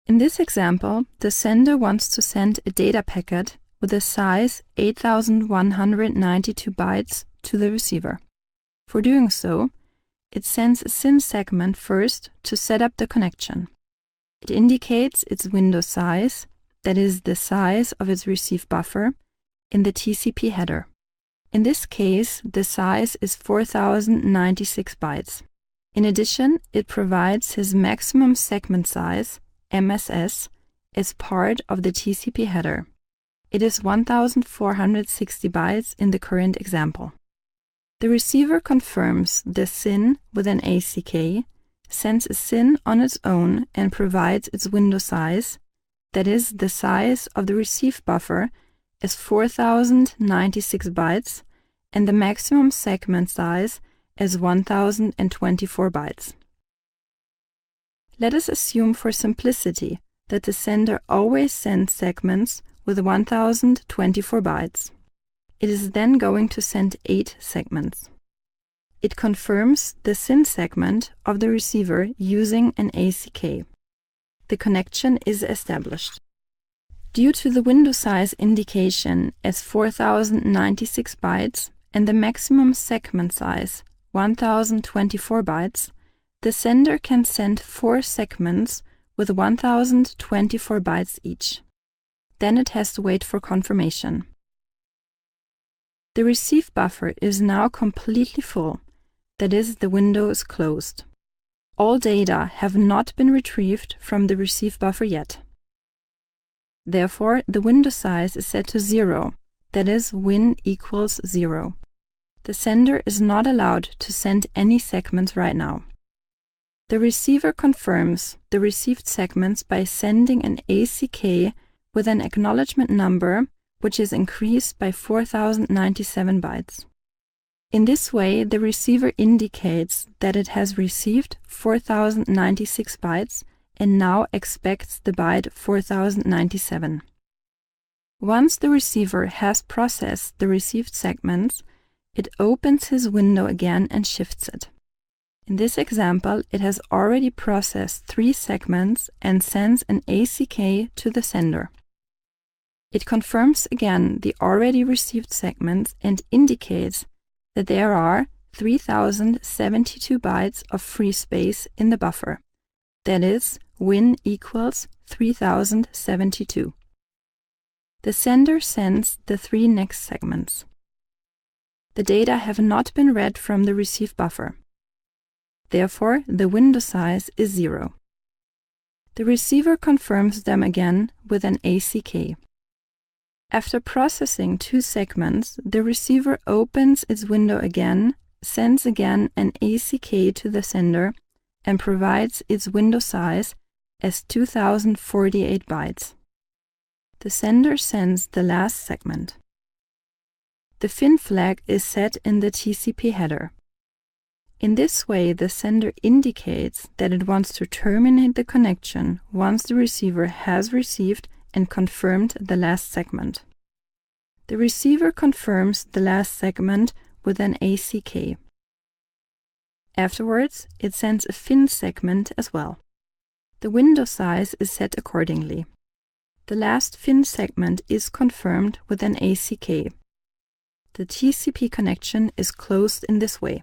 In this example, the sender wants to send a data packet with a size 8192 bytes to the receiver. For doing so, it sends a SYN segment first to set up the connection. It indicates its window size, that is the size of its receive buffer, in the TCP header. In this case, the size is 4096 bytes. In addition, it provides his maximum segment size, MSS, as part of the TCP header. It is 1460 bytes in the current example. The receiver confirms the SYN with an ACK, sends a SYN on its own and provides its window size, that is the size of the receive buffer, as 4096 bytes and the maximum segment size as 1024 bytes. Let us assume for simplicity that the sender always sends segments with 1024 bytes. It is then going to send 8 segments. It confirms the SYN segment of the receiver using an ACK. The connection is established. Due to the window size indication as 4096 bytes and the maximum segment size 1024 bytes, the sender can send 4 segments with 1024 bytes each. Then it has to wait for confirmation. The receive buffer is now completely full, that is, the window is closed. All data have not been retrieved from the receive buffer yet. Therefore, the window size is set to 0, that is, win equals 0. The sender is not allowed to send any segments right now. The receiver confirms the received segments by sending an ACK with an acknowledgement number which is increased by 4097 bytes. In this way, the receiver indicates that it has received 4096 bytes and now expects the byte 4097. Once the receiver has processed the received segments, it opens his window again and shifts it. In this example, it has already processed 3 segments and sends an ACK to the sender. It confirms again the already received segments and indicates that there are 3072 bytes of free space in the buffer. That is, win equals 3072. The sender sends the 3 next segments. The data have not been read from the receive buffer. Therefore, the window size is 0. The receiver confirms them again with an ACK. After processing 2 segments, the receiver opens its window again, sends again an ACK to the sender, and provides its window size as 2048 bytes. The sender sends the last segment. The FIN flag is set in the TCP header. In this way, the sender indicates that it wants to terminate the connection once the receiver has received and confirmed the last segment. The receiver confirms the last segment with an ACK. Afterwards, it sends a FIN segment as well. The window size is set accordingly. The last FIN segment is confirmed with an ACK. The TCP connection is closed in this way.